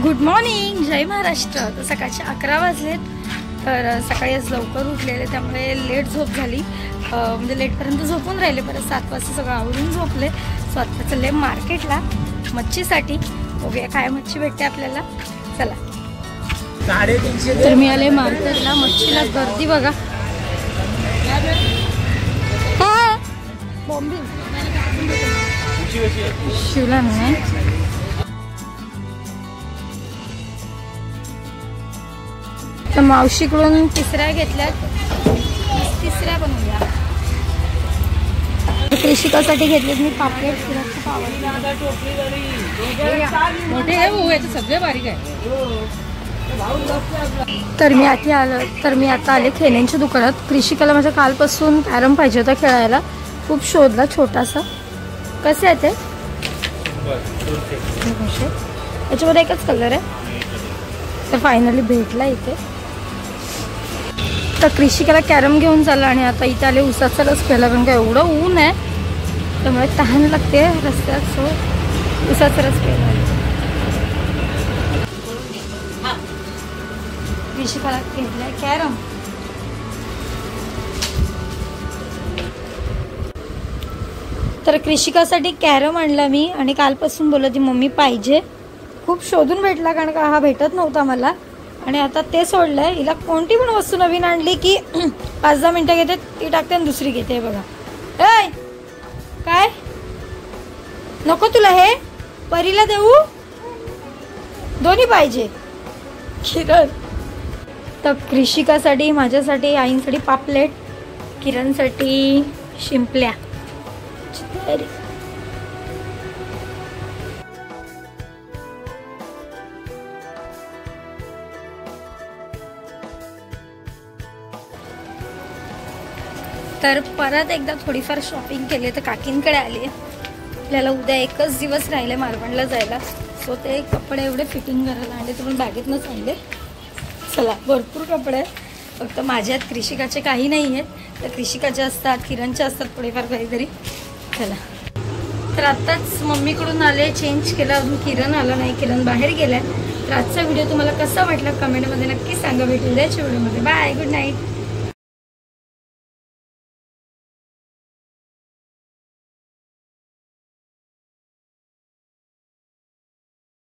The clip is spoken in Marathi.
गुड मॉर्निंग, जय महाराष्ट्र। तर सकाळचे 11 वाजलेत। तर सकाळी आज लवकर उठलेले त्यामुळे लेट झोप झाली, म्हणजे लेटपर्यंत झोपून राहिले। परत 7 वाजता सगळं आवरून झोपले। सो आता चालले मार्केटला मच्छीसाठी। बघूया काय मच्छी भेटते आपल्याला। चला, 350। तर मी आले मार्केटला। मच्छीला गर्दी बघा। बॉम्बिंग शिवला नाही। तर मावशीकडून तिसऱ्या घेतल्यात, तिसऱ्या बनवल्या। कृषिकासाठी घेतलेत मी पापलेट। मोठे आहे भाऊ, याचे सगळे बारीक आहे। तर मी आता आले खेळण्यांच्या दुकानात। कृषिकाला माझ्या कालपासून कॅरम पाहिजे होता खेळायला, खूप शोधला छोटासा। कसे आहे ते? याच्यामध्ये एकच कलर आहे। तर फायनली भेटला इथे। तर कृषिकाला कॅरम घेऊन चालला आणि आता इथे आले उसाचा रस प्यायला, कारण का एवढं ऊन आहे त्यामुळे तहान लागते रस्त्यात। सो उसाचा रस प्यायला कृषिकाला घेतलाय कॅरम। तर कृषिकासाठी कॅरम आणला मी आणि कालपासून बोलत ती मम्मी पाहिजे। खूप शोधून भेटला, कारण का हा भेटत नव्हता मला। आणि आता ते सोडलंय। हिला कोणती पण वस्तू नवीन आणली की 5-10 मिनिटं घेते, ती टाकते आणि दुसरी घेते बघा। ए काय नको तुला? हे परीला देऊ? दोन्ही पाहिजे किरण। तर कृषिकासाठी, माझ्यासाठी, आईंसाठी पापलेट, किरणसाठी शिंपल्या। तर परत एकदा थोडीफार शॉपिंग केली। तर काकींकडे आली। आपल्याला उद्या एकच दिवस राहिले मालवणला जायला। सो ते कपडे एवढे फिटिंग करायला आणले, तुम्ही बॅगेतनंच आणले। चला, भरपूर कपडे आहेत, फक्त माझ्यात कृषिकाचे काही नाही आहेत। तर कृषिकाचे असतात, किरणचे असतात थोडेफार काहीतरी। चला, तर आत्ताच मम्मीकडून आले, चेंज केलं, अजून किरण आला नाही, किरण बाहेर गेलाय। तर आजचा व्हिडिओ तुम्हाला कसा वाटला कमेंटमध्ये नक्की सांगा। भेटून द्यायच्या व्हिडिओमध्ये। Bye, good night.